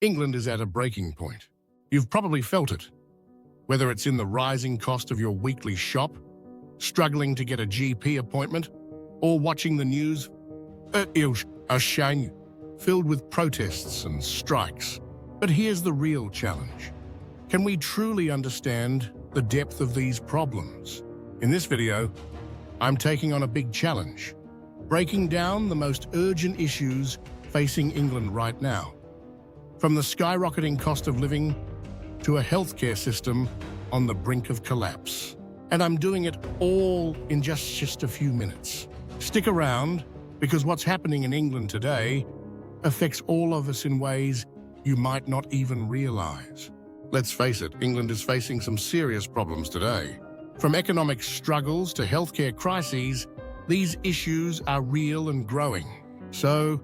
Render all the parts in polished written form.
England is at a breaking point. You've probably felt it, whether it's in the rising cost of your weekly shop, struggling to get a GP appointment, or watching the news, filled with protests and strikes. But here's the real challenge. Can we truly understand the depth of these problems? In this video, I'm taking on a big challenge, breaking down the most urgent issues facing England right now. From the skyrocketing cost of living to a healthcare system on the brink of collapse. And I'm doing it all in just a few minutes. Stick around, because what's happening in England today affects all of us in ways you might not even realize. Let's face it, England is facing some serious problems today. From economic struggles to healthcare crises, these issues are real and growing. So,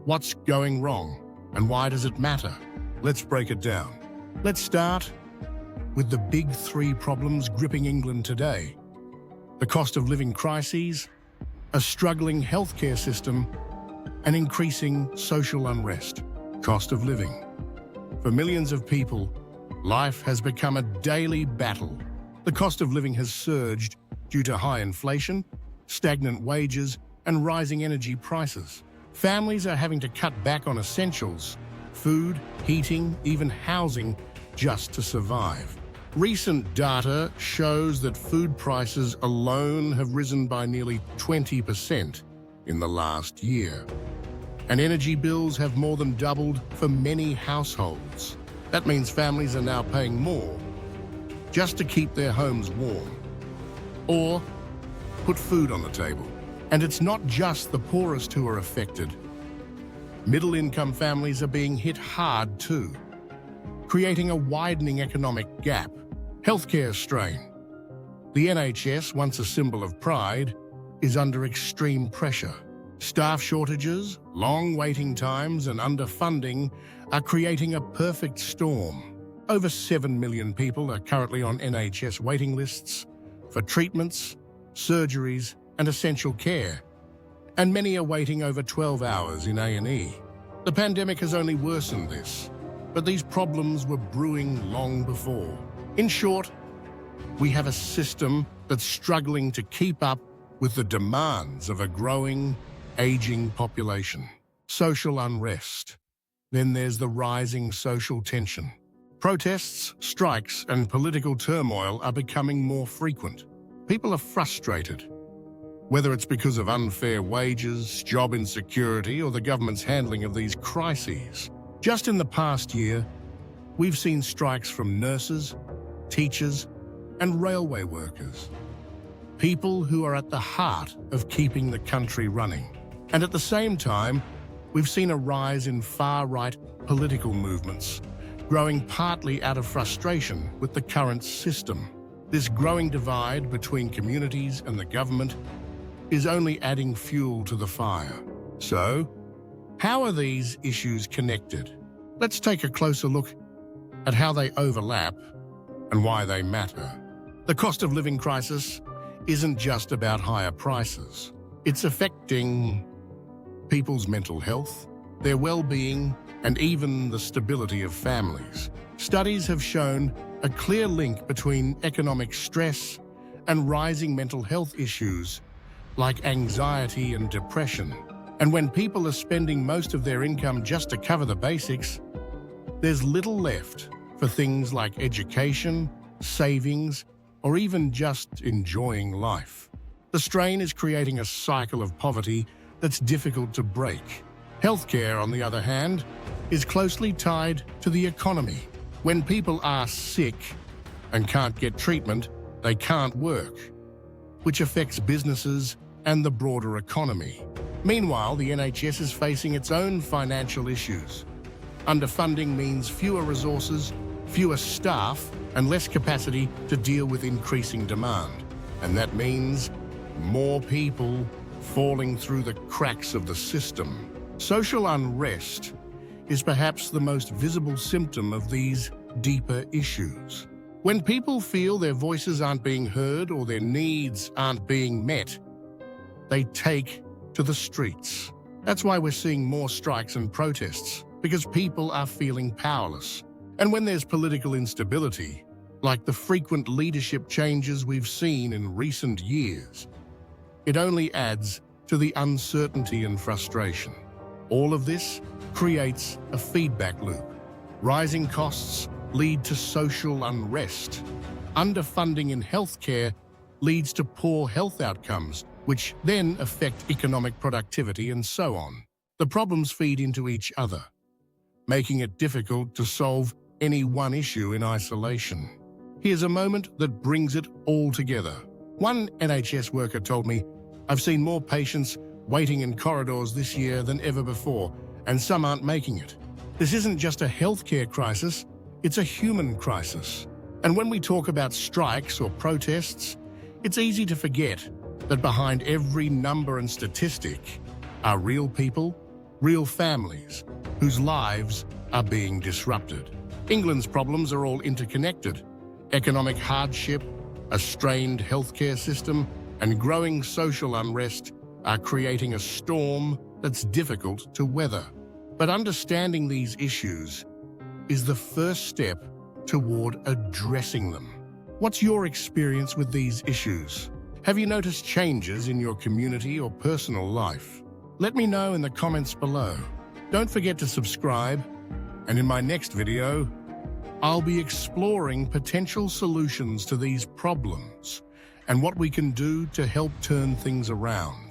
what's going wrong? And why does it matter? Let's break it down. Let's start with the big three problems gripping England today: the cost of living crises, a struggling healthcare system, and increasing social unrest. Cost of living. For millions of people, life has become a daily battle. The cost of living has surged due to high inflation, stagnant wages, and rising energy prices. Families are having to cut back on essentials, food, heating, even housing, just to survive. Recent data shows that food prices alone have risen by nearly 20% in the last year. And energy bills have more than doubled for many households. That means families are now paying more just to keep their homes warm or put food on the table. And it's not just the poorest who are affected. Middle-income families are being hit hard too, creating a widening economic gap. Healthcare strain. The NHS, once a symbol of pride, is under extreme pressure. Staff shortages, long waiting times, and underfunding are creating a perfect storm. Over 7 million people are currently on NHS waiting lists for treatments, surgeries, and essential care, and many are waiting over 12 hours in A&E. The pandemic has only worsened this, but these problems were brewing long before. In short, we have a system that's struggling to keep up with the demands of a growing, aging population. Social unrest. Then there's the rising social tension. Protests, strikes, and political turmoil are becoming more frequent. People are frustrated, whether it's because of unfair wages, job insecurity, or the government's handling of these crises. Just in the past year, we've seen strikes from nurses, teachers, and railway workers. People who are at the heart of keeping the country running. And at the same time, we've seen a rise in far-right political movements, growing partly out of frustration with the current system. This growing divide between communities and the government is only adding fuel to the fire. So, how are these issues connected? Let's take a closer look at how they overlap and why they matter. The cost of living crisis isn't just about higher prices. It's affecting people's mental health, their well-being, and even the stability of families. Studies have shown a clear link between economic stress and rising mental health issues like anxiety and depression. And when people are spending most of their income just to cover the basics, there's little left for things like education, savings, or even just enjoying life. The strain is creating a cycle of poverty that's difficult to break. Healthcare, on the other hand, is closely tied to the economy. When people are sick and can't get treatment, they can't work, which affects businesses and the broader economy. Meanwhile, the NHS is facing its own financial issues. Underfunding means fewer resources, fewer staff, and less capacity to deal with increasing demand. And that means more people falling through the cracks of the system. Social unrest is perhaps the most visible symptom of these deeper issues. When people feel their voices aren't being heard or their needs aren't being met, they take to the streets. That's why we're seeing more strikes and protests, because people are feeling powerless. And when there's political instability, like the frequent leadership changes we've seen in recent years, it only adds to the uncertainty and frustration. All of this creates a feedback loop. Rising costs lead to social unrest. Underfunding in healthcare leads to poor health outcomes, which then affect economic productivity and so on. The problems feed into each other, making it difficult to solve any one issue in isolation. Here's a moment that brings it all together. One NHS worker told me, "I've seen more patients waiting in corridors this year than ever before, and some aren't making it." This isn't just a healthcare crisis, it's a human crisis. And when we talk about strikes or protests, it's easy to forget that behind every number and statistic are real people, real families, whose lives are being disrupted. England's problems are all interconnected. Economic hardship, a strained healthcare system, and growing social unrest are creating a storm that's difficult to weather. But understanding these issues is the first step toward addressing them. What's your experience with these issues? Have you noticed changes in your community or personal life? Let me know in the comments below. Don't forget to subscribe, and in my next video, I'll be exploring potential solutions to these problems and what we can do to help turn things around.